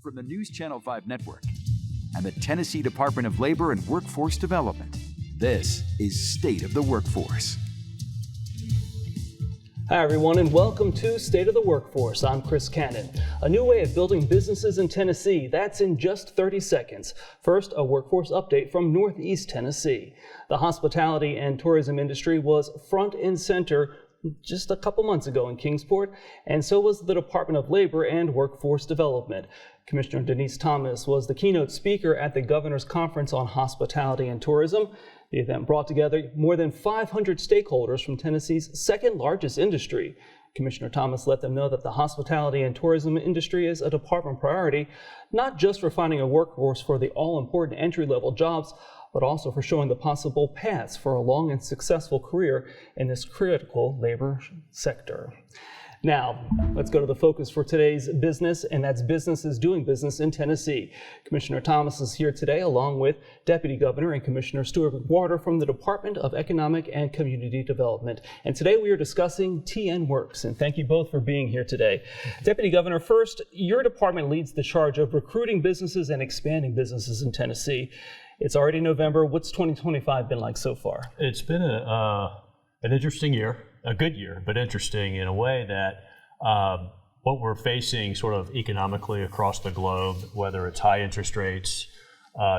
from the News Channel 5 Network and the Tennessee Department of Labor and Workforce Development. This is State of the Workforce. Hi everyone, and welcome to State of the Workforce. I'm Chris Cannon. A new way of building businesses in Tennessee, that's in just 30 seconds. First, a workforce update from Northeast Tennessee. The hospitality and tourism industry was front and center just a couple months ago in Kingsport, and so was the Department of Labor and Workforce Development. Commissioner Deniece Thomas was the keynote speaker at the Governor's Conference on Hospitality and Tourism. The event brought together more than 500 stakeholders from Tennessee's second largest industry. Commissioner Thomas let them know that the hospitality and tourism industry is a department priority, not just for finding a workforce for the all-important entry-level jobs, but also for showing the possible paths for a long and successful career in this critical labor sector. Now, let's go to the focus for today's business, and that's businesses doing business in Tennessee. Commissioner Thomas is here today, along with Deputy Governor and Commissioner Stuart McWhorter from the Department of Economic and Community Development. And today we are discussing TNWorks, and thank you both for being here today. Deputy Governor, first, your department leads the charge of recruiting businesses and expanding businesses in Tennessee. It's already November. What's 2025 been like so far? It's been an interesting year, a good year, but interesting in a way that what we're facing sort of economically across the globe, whether it's high interest rates,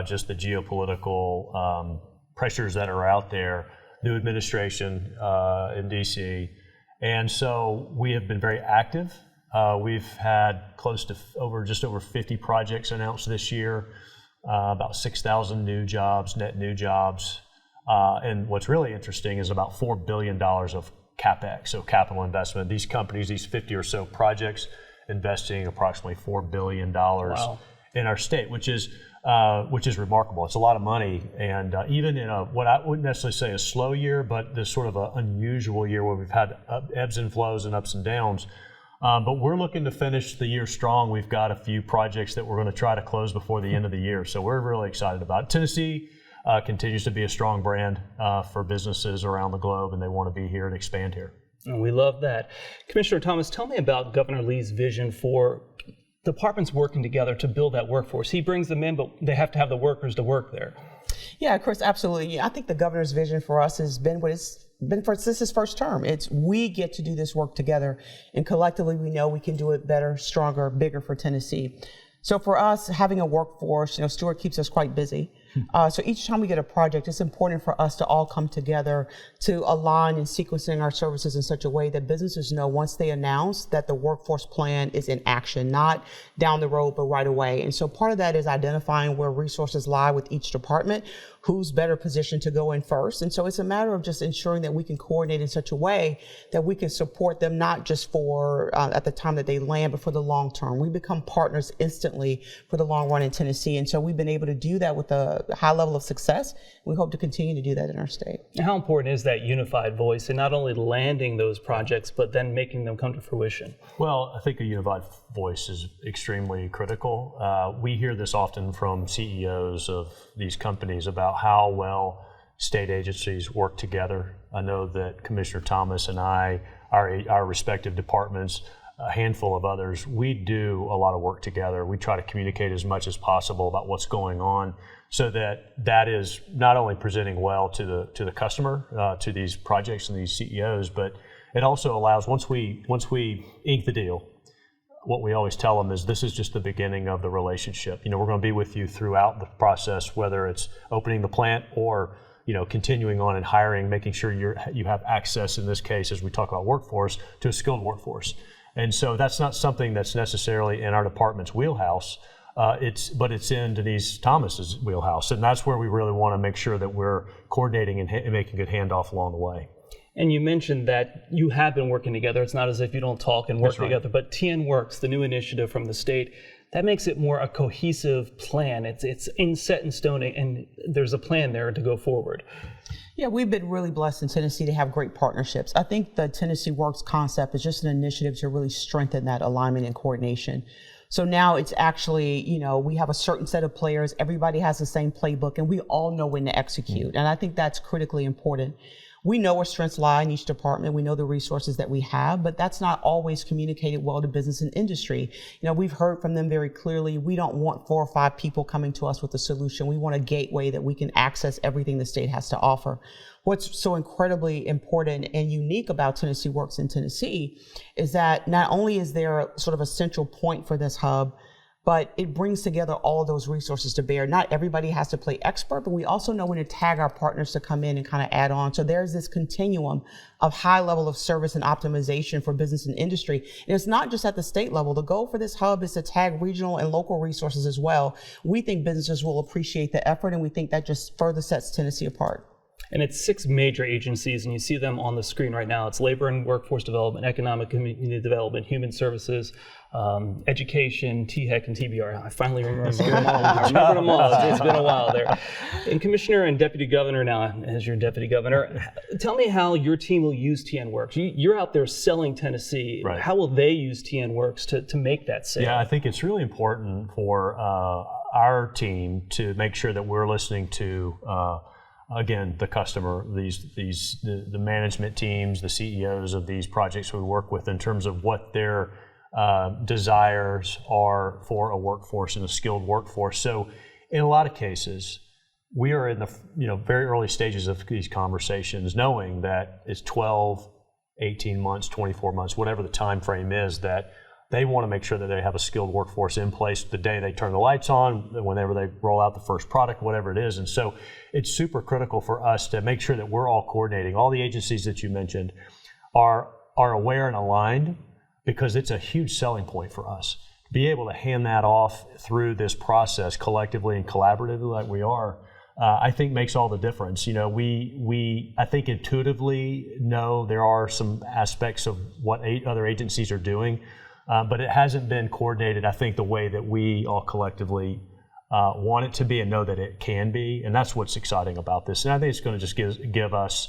just the geopolitical pressures that are out there, new administration in D.C. And so we have been very active. We've had close to just over 50 projects announced this year. About 6,000 new jobs, net new jobs. And what's really interesting is about $4 billion of CapEx, so capital investment. These companies, these 50 or so projects, investing approximately $4 billion in our state, which is remarkable. It's a lot of money. And even in what I wouldn't necessarily say a slow year, but this sort of an unusual year where we've had ebbs and flows and ups and downs. But we're looking to finish the year strong. We've got a few projects that we're going to try to close before the end of the year. So we're really excited about it. Tennessee continues to be a strong brand for businesses around the globe, and they want to be here and expand here. And we love that. Commissioner Thomas, tell me about Governor Lee's vision for departments working together to build that workforce. He brings them in, but they have to have the workers to work there. Yeah, Chris, absolutely. I think the governor's vision for us has been what it's been for since his first term. It's we get to do this work together, and collectively we know we can do it better, stronger, bigger for Tennessee. So for us, having a workforce, Stuart keeps us quite busy. So each time we get a project, it's important for us to all come together to align and sequencing our services in such a way that businesses know once they announce that the workforce plan is in action, not down the road, but right away. And so part of that is identifying where resources lie with each department, who's better positioned to go in first. And so it's a matter of just ensuring that we can coordinate in such a way that we can support them, not just for at the time that they land, but for the long term. We become partners instantly for the long run in Tennessee. And so we've been able to do that with a high level of success. We hope to continue to do that in our state. How important is that unified voice in not only landing those projects, but then making them come to fruition? Well, I think a unified voice is extremely critical. We hear this often from CEOs of these companies about how well state agencies work together. I know that Commissioner Thomas and I, our respective departments, a handful of others, we do a lot of work together. We try to communicate as much as possible about what's going on so that is not only presenting well to the customer, to these projects and these CEOs, but it also allows, once we ink the deal, what we always tell them is this is just the beginning of the relationship. We're going to be with you throughout the process, whether it's opening the plant or continuing on and hiring, making sure you have access, in this case, as we talk about workforce, to a skilled workforce. And so that's not something that's necessarily in our department's wheelhouse, but it's in Deniece Thomas's wheelhouse. And that's where we really want to make sure that we're coordinating and making good handoff along the way. And you mentioned that you have been working together. It's not as if you don't talk and work together, but TNWorks, the new initiative from the state, that makes it more a cohesive plan. It's set in stone, and there's a plan there to go forward. Yeah, we've been really blessed in Tennessee to have great partnerships. I think the Tennessee Works concept is just an initiative to really strengthen that alignment and coordination. So now it's actually, we have a certain set of players, everybody has the same playbook, and we all know when to execute. And I think that's critically important. We know where strengths lie in each department. We know the resources that we have, but that's not always communicated well to business and industry. We've heard from them very clearly. We don't want 4 or 5 people coming to us with a solution. We want a gateway that we can access everything the state has to offer. What's so incredibly important and unique about TNWorks in Tennessee is that not only is there sort of a central point for this hub, but it brings together all of those resources to bear. Not everybody has to play expert, but we also know when to tag our partners to come in and kind of add on. So there's this continuum of high level of service and optimization for business and industry. And it's not just at the state level. The goal for this hub is to tag regional and local resources as well. We think businesses will appreciate the effort, and we think that just further sets Tennessee apart. And it's 6 major agencies, and you see them on the screen right now. It's Labor and Workforce Development, Economic Community Development, Human Services, Education, THEC, and TBR. I finally remember them all. I remember them all. It's been a while there. And Commissioner and Deputy Governor now, as your Deputy Governor, tell me how your team will use TNWorks. You're out there selling Tennessee. Right. How will they use TNWorks to make that sale? Yeah, I think it's really important for our team to make sure that we're listening to again, the customer, the management teams, the CEOs of these projects we work with in terms of what their desires are for a workforce and a skilled workforce. So in a lot of cases, we are in the very early stages of these conversations, knowing that it's 12, 18 months, 24 months, whatever the time frame is, that they want to make sure that they have a skilled workforce in place the day they turn the lights on, whenever they roll out the first product, whatever it is. And so it's super critical for us to make sure that we're all coordinating. All the agencies that you mentioned are aware and aligned, because it's a huge selling point for us. To be able to hand that off through this process collectively and collaboratively like we are, I think makes all the difference. We I think intuitively know there are some aspects of what other agencies are doing, but it hasn't been coordinated, I think, the way that we all collectively want it to be and know that it can be. And that's what's exciting about this. And I think it's going to just give us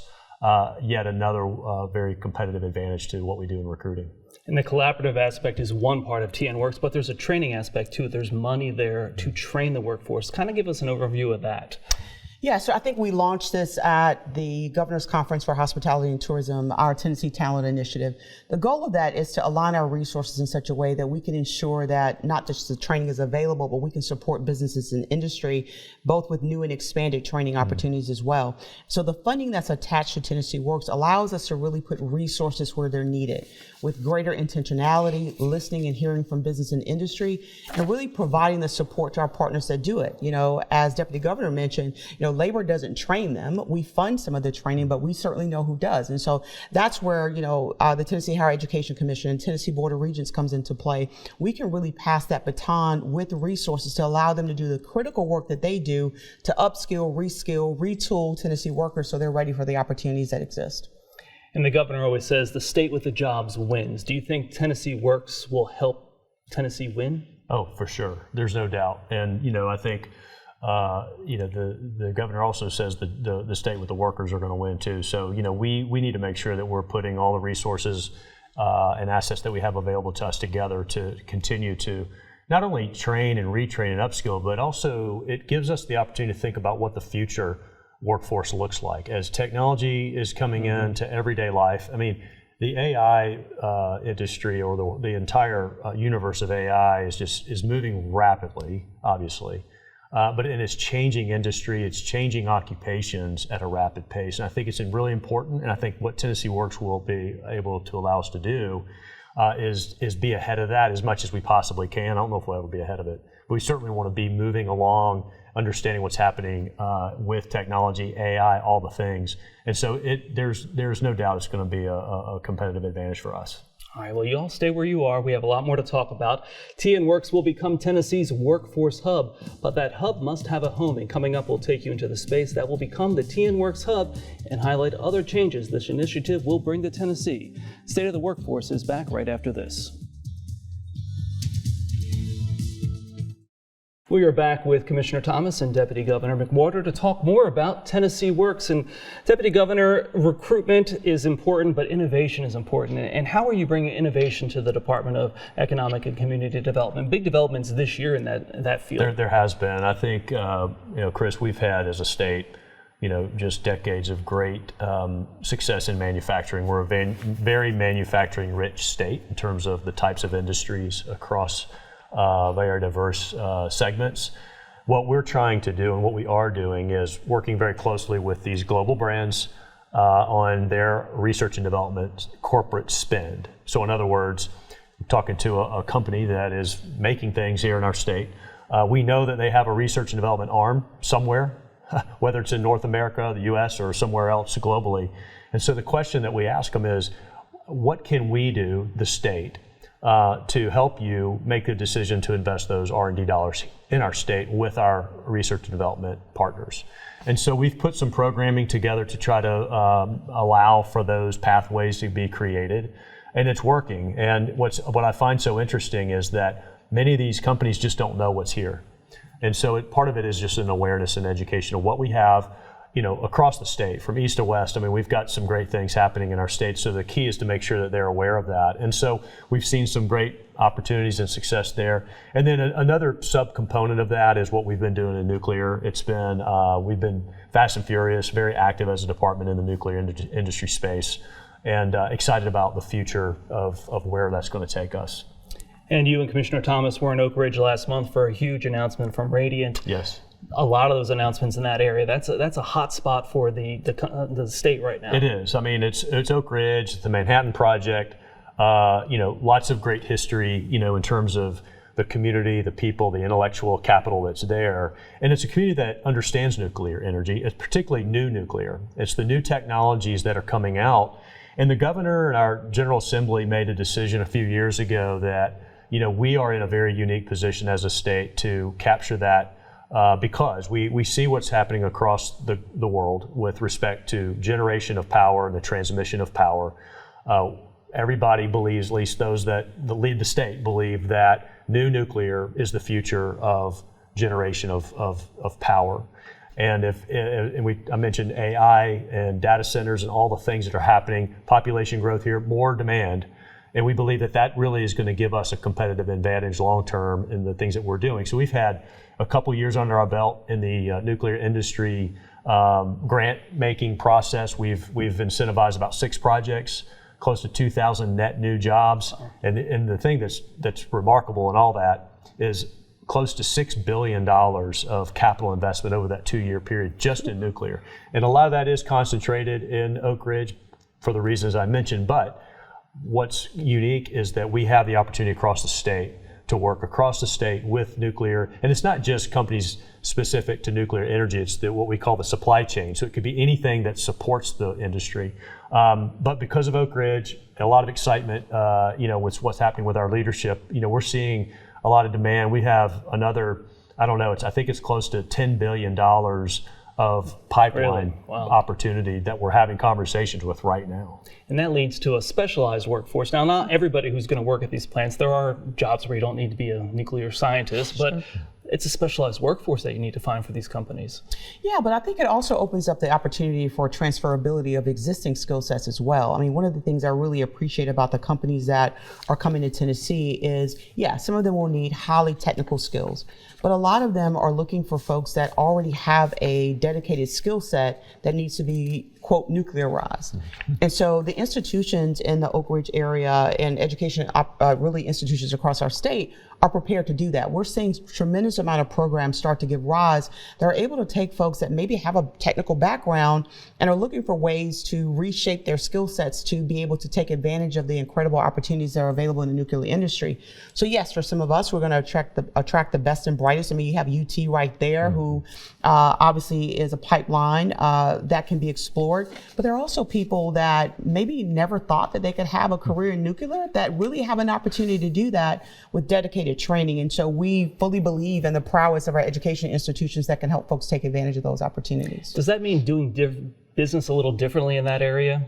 yet another very competitive advantage to what we do in recruiting. And the collaborative aspect is one part of TNWorks, but there's a training aspect too. There's money there to train the workforce. Kind of give us an overview of that. Yeah, so I think we launched this at the Governor's Conference for Hospitality and Tourism, our Tennessee Talent Initiative. The goal of that is to align our resources in such a way that we can ensure that not just the training is available, but we can support businesses and industry, both with new and expanded training opportunities as well. So the funding that's attached to TNWorks allows us to really put resources where they're needed, with greater intentionality, listening and hearing from business and industry, and really providing the support to our partners that do it. As Deputy Governor mentioned, labor doesn't train them. We fund some of the training, but we certainly know who does. And so that's where, the Tennessee Higher Education Commission and Tennessee Board of Regents comes into play. We can really pass that baton with resources to allow them to do the critical work that they do to upskill, reskill, retool Tennessee workers so they're ready for the opportunities that exist. And the governor always says the state with the jobs wins. Do you think TNWorks will help Tennessee win? Oh, for sure. There's no doubt. And, I think, the governor also says that the state with the workers are going to win too. So, we need to make sure that we're putting all the resources and assets that we have available to us together to continue to not only train and retrain and upskill, but also it gives us the opportunity to think about what the future workforce looks like as technology is coming into everyday life. I mean, the AI industry, or the entire universe of AI is moving rapidly, obviously, but it's changing industry, it's changing occupations at a rapid pace, and I think it's really important. And I think what TNWorks will be able to allow us to do is be ahead of that as much as we possibly can. I don't know if we'll ever be ahead of it, but we certainly want to be moving along, understanding what's happening with technology, AI, all the things. And so there's no doubt it's going to be a competitive advantage for us. All right, well, you all stay where you are. We have a lot more to talk about. TNWorks will become Tennessee's workforce hub, but that hub must have a home. And coming up, we'll take you into the space that will become the TNWorks hub and highlight other changes this initiative will bring to Tennessee. State of the Workforce is back right after this. We are back with Commissioner Thomas and Deputy Governor McWhorter to talk more about TNWorks. And Deputy Governor, recruitment is important, but innovation is important. And how are you bringing innovation to the Department of Economic and Community Development? Big developments this year in that field. There has been. I think, Chris, we've had as a state just decades of great success in manufacturing. We're a very manufacturing-rich state in terms of the types of industries across very diverse segments. What we're trying to do and what we are doing is working very closely with these global brands on their research and development corporate spend. So in other words, talking to a company that is making things here in our state, we know that they have a research and development arm somewhere, whether it's in North America, the US, or somewhere else globally. And so the question that we ask them is, what can we do, the state, to help you make the decision to invest those R&D dollars in our state with our research and development partners? And so we've put some programming together to try to allow for those pathways to be created, and it's working. And what I find so interesting is that many of these companies just don't know what's here. And so part of it is just an awareness and education of what we have, across the state, from east to west. I mean, we've got some great things happening in our state, so the key is to make sure that they're aware of that. And so we've seen some great opportunities and success there. And then another subcomponent of that is what we've been doing in nuclear. It's been, we've been fast and furious, very active as a department in the nuclear industry space, and excited about the future of where that's going to take us. And you and Commissioner Thomas were in Oak Ridge last month for a huge announcement from Radiant. Yes. A lot of those announcements in that area. That's a hot spot for the state right now. It is. I mean, it's Oak Ridge, it's the Manhattan Project. Lots of great history. In terms of the community, the people, the intellectual capital that's there, and it's a community that understands nuclear energy. It's particularly new nuclear. It's the new technologies that are coming out. And the governor and our General Assembly made a decision a few years ago that we are in a very unique position as a state to capture that. Because we see what's happening across the world with respect to generation of power and the transmission of power. Everybody believes, at least those that lead the state, believe that new nuclear is the future of generation of power. And I mentioned AI and data centers and all the things that are happening, population growth here, more demand. And we believe that really is going to give us a competitive advantage long term in the things that we're doing. So we've had a couple years under our belt in the nuclear industry grant making process. We've incentivized about 6 projects, close to 2,000 net new jobs. And the thing that's remarkable in all that is close to $6 billion of capital investment over that 2-year period just in nuclear. And a lot of that is concentrated in Oak Ridge for the reasons I mentioned. But what's unique is that we have the opportunity across the state to work across the state with nuclear. And it's not just companies specific to nuclear energy, it's what we call the supply chain. So it could be anything that supports the industry. But because of Oak Ridge, a lot of excitement, with what's happening with our leadership, we're seeing a lot of demand. We have another, I think it's close to $10 billion of pipeline opportunity that we're having conversations with right now. And that leads to a specialized workforce. Now, not everybody who's going to work at these plants, there are jobs where you don't need to be a nuclear scientist, but it's a specialized workforce that you need to find for these companies. Yeah, but I think it also opens up the opportunity for transferability of existing skill sets as well. I mean, one of the things I really appreciate about the companies that are coming to Tennessee is, some of them will need highly technical skills, but a lot of them are looking for folks that already have a dedicated skill set that needs to be, quote, nuclearized. And so the institutions in the Oak Ridge area and education, really institutions across our state, are prepared to do that. We're seeing tremendous amount of programs start to give rise that are able to take folks that maybe have a technical background and are looking for ways to reshape their skill sets to be able to take advantage of the incredible opportunities that are available in the nuclear industry. So yes, for some of us, we're going to attract the best and brightest. I mean, you have UT right there, who obviously is a pipeline that can be explored. But there are also people that maybe never thought that they could have a career in nuclear that really have an opportunity to do that with dedicated training. And so we fully believe in the prowess of our education institutions that can help folks take advantage of those opportunities. Does that mean doing business a little differently in that area?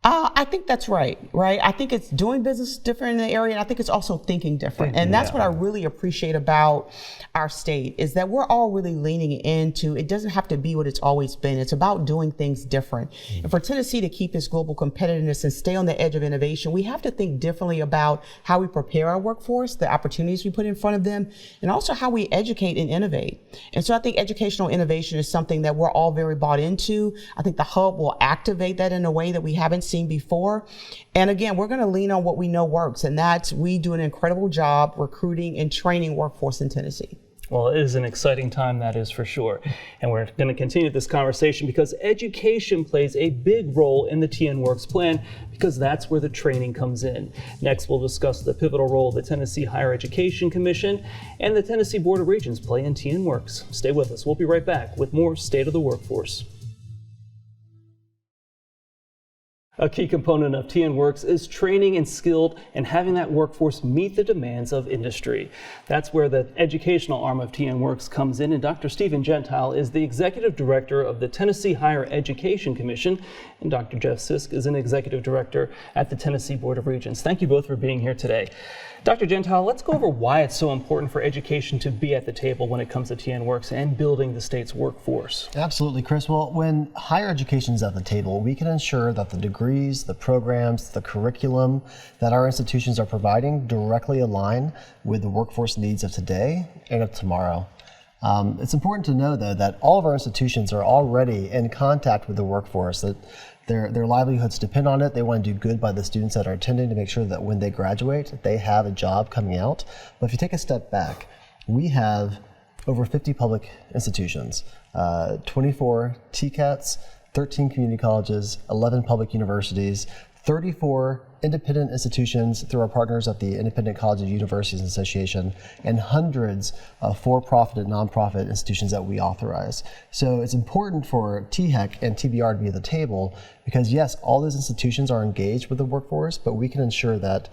I think that's right? I think it's doing business different in the area, and I think it's also thinking different. And that's what I really appreciate about our state, is that we're all really leaning into, it doesn't have to be what it's always been. It's about doing things different. And for Tennessee to keep its global competitiveness and stay on the edge of innovation, we have to think differently about how we prepare our workforce, the opportunities we put in front of them, and also how we educate and innovate. And so I think educational innovation is something that we're all very bought into. I think the hub will activate that in a way that we haven't seen before. And again, we're going to lean on what we know works, and that's we do an incredible job recruiting and training workforce in Tennessee. Well, it is an exciting time, that is for sure. And we're going to continue this conversation because education plays a big role in the TNWorks plan, because that's where the training comes in. Next, we'll discuss the pivotal role the Tennessee Higher Education Commission and the Tennessee Board of Regents play in TNWorks. Stay with us. We'll be right back with more State of the Workforce. A key component of TNWorks is training and skilled and having that workforce meet the demands of industry. That's where the educational arm of TNWorks comes in, and Dr. Stephen Gentile is the Executive Director of the Tennessee Higher Education Commission, and Dr. Jeff Sisk is an Executive Director at the Tennessee Board of Regents. Thank you both for being here today. Dr. Gentile, let's go over why it's so important for education to be at the table when it comes to TNWorks and building the state's workforce. Absolutely, Chris. Well, when higher education is at the table, we can ensure that the degrees, the programs, the curriculum that our institutions are providing directly align with the workforce needs of today and of tomorrow. It's important to know, though, that all of our institutions are already in contact with the workforce, that their livelihoods depend on it. They want to do good by the students that are attending to make sure that when they graduate, they have a job coming out. But if you take a step back, we have over 50 public institutions, 24 TCATs, 13 community colleges, 11 public universities, 34 independent institutions through our partners at the Independent Colleges and Universities Association, and hundreds of for-profit and nonprofit institutions that we authorize. So it's important for THEC and TBR to be at the table because, yes, all those institutions are engaged with the workforce, but we can ensure that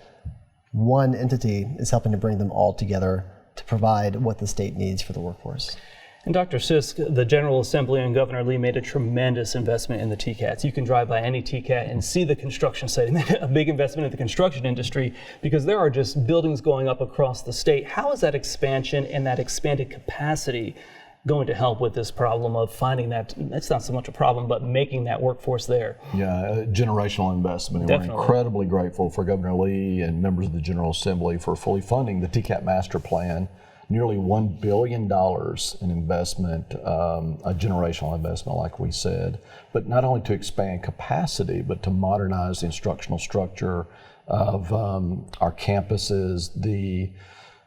one entity is helping to bring them all together to provide what the state needs for the workforce. And Dr. Sisk, the General Assembly and Governor Lee made a tremendous investment in the TCATs. You can drive by any TCAT and see the construction site. They made a big investment in the construction industry because there are just buildings going up across the state. How is that expansion and that expanded capacity going to help with this problem of finding that, it's not so much a problem, but making that workforce there? Yeah, a generational investment. And Definitely. We're incredibly grateful for Governor Lee and members of the General Assembly for fully funding the TCAT Master Plan. Nearly $1 billion in investment, a generational investment, like we said, but not only to expand capacity, but to modernize the instructional structure of our campuses.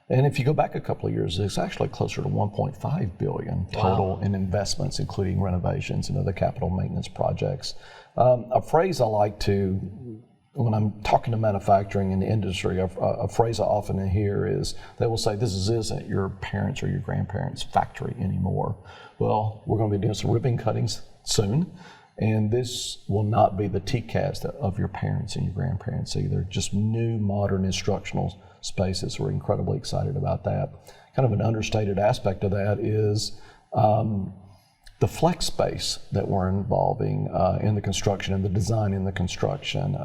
And if you go back a couple of years, it's actually closer to $1.5 billion total in investments, including renovations and other capital maintenance projects. A phrase I like to, when I'm talking to manufacturing in the industry, a phrase I often hear is, they will say, this isn't your parents' or your grandparents' factory anymore. Well, we're going to be doing some ribbon cuttings soon, and this will not be the TCATs of your parents and your grandparents either, just new modern instructional spaces. We're incredibly excited about that. Kind of an understated aspect of that is the flex space that we're involving in the construction and the design in the construction.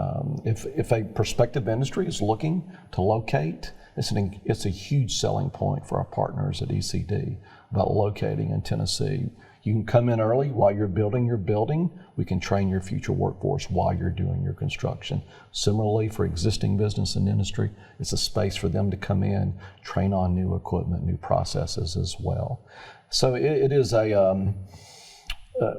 If a prospective industry is looking to locate, it's a huge selling point for our partners at ECD about locating in Tennessee. You can come in early while you're building your building. We can train your future workforce while you're doing your construction. Similarly, for existing business and industry, it's a space for them to come in, train on new equipment, new processes as well. So it is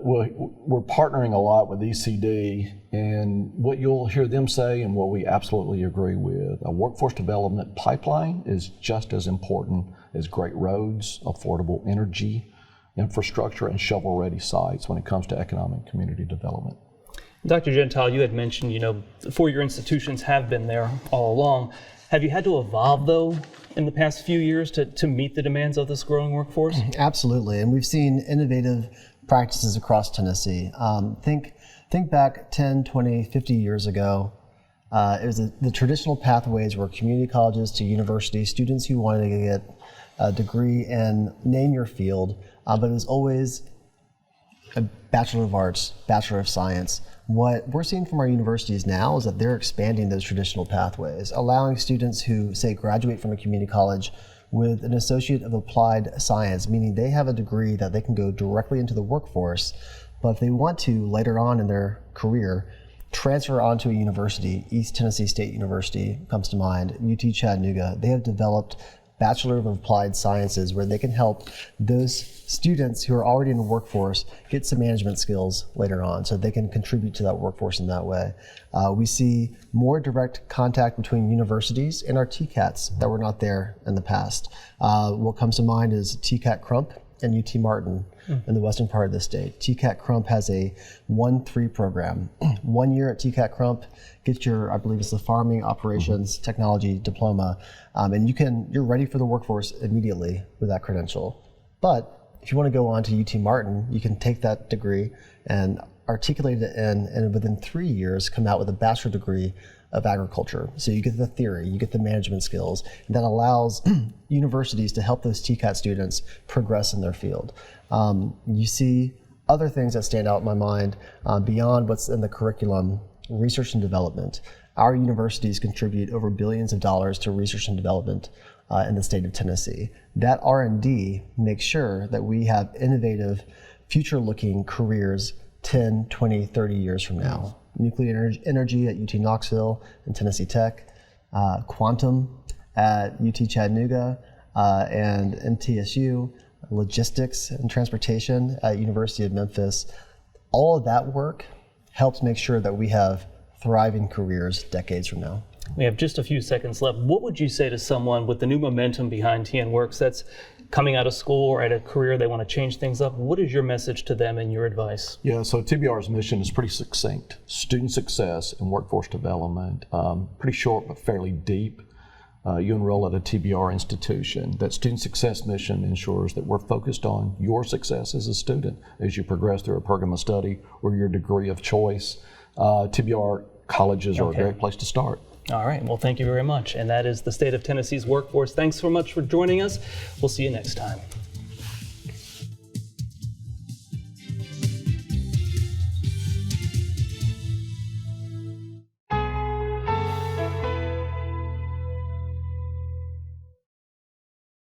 we're partnering a lot with ECD, and what you'll hear them say and what we absolutely agree with, a workforce development pipeline is just as important as great roads, affordable energy, infrastructure, and shovel-ready sites when it comes to economic community development. Dr. Gentile, you had mentioned, the four-year institutions have been there all along. Have you had to evolve, though, in the past few years to meet the demands of this growing workforce? Absolutely, and we've seen innovative practices across Tennessee. Think back 10, 20, 50 years ago. It was the traditional pathways were community colleges to university, students who wanted to get a degree in name your field, but it was always a Bachelor of Arts, Bachelor of Science. What we're seeing from our universities now is that they're expanding those traditional pathways, allowing students who, say, graduate from a community college with an Associate of Applied Science, meaning they have a degree that they can go directly into the workforce, but if they want to, later on in their career, transfer onto a university. East Tennessee State University comes to mind, UT Chattanooga. They have developed Bachelor of Applied Sciences where they can help those students who are already in the workforce get some management skills later on so they can contribute to that workforce in that way. We see more direct contact between universities and our TCATs that were not there in the past. What comes to mind is TCAT Crump and UT Martin in the western part of the state. TCAT Crump has a 1-3 program. 1 year at TCAT Crump, get your, I believe it's the Farming Operations Technology Diploma, and you're ready for the workforce immediately with that credential. But if you want to go on to UT Martin, you can take that degree and articulate it and within 3 years come out with a bachelor degree of agriculture. So you get the theory, you get the management skills, and that allows universities to help those TCAT students progress in their field. You see other things that stand out in my mind beyond what's in the curriculum, research and development. Our universities contribute over billions of dollars to research and development in the state of Tennessee. That R&D makes sure that we have innovative, future-looking careers 10, 20, 30 years from now. Nuclear energy at UT Knoxville and Tennessee Tech, quantum at UT Chattanooga and MTSU, logistics and transportation at University of Memphis. All of that work helps make sure that we have thriving careers decades from now. We have just a few seconds left. What would you say to someone with the new momentum behind TNWorks that's coming out of school or at a career they want to change things up? What is your message to them and your advice? Yeah, so TBR's mission is pretty succinct. Student success and workforce development, pretty short but fairly deep. You enroll at a TBR institution. That student success mission ensures that we're focused on your success as a student as you progress through a program of study or your degree of choice. TBR colleges are a great place to start. All right, well, thank you very much. And that is the State of Tennessee's Workforce. Thanks so much for joining us. We'll see you next time.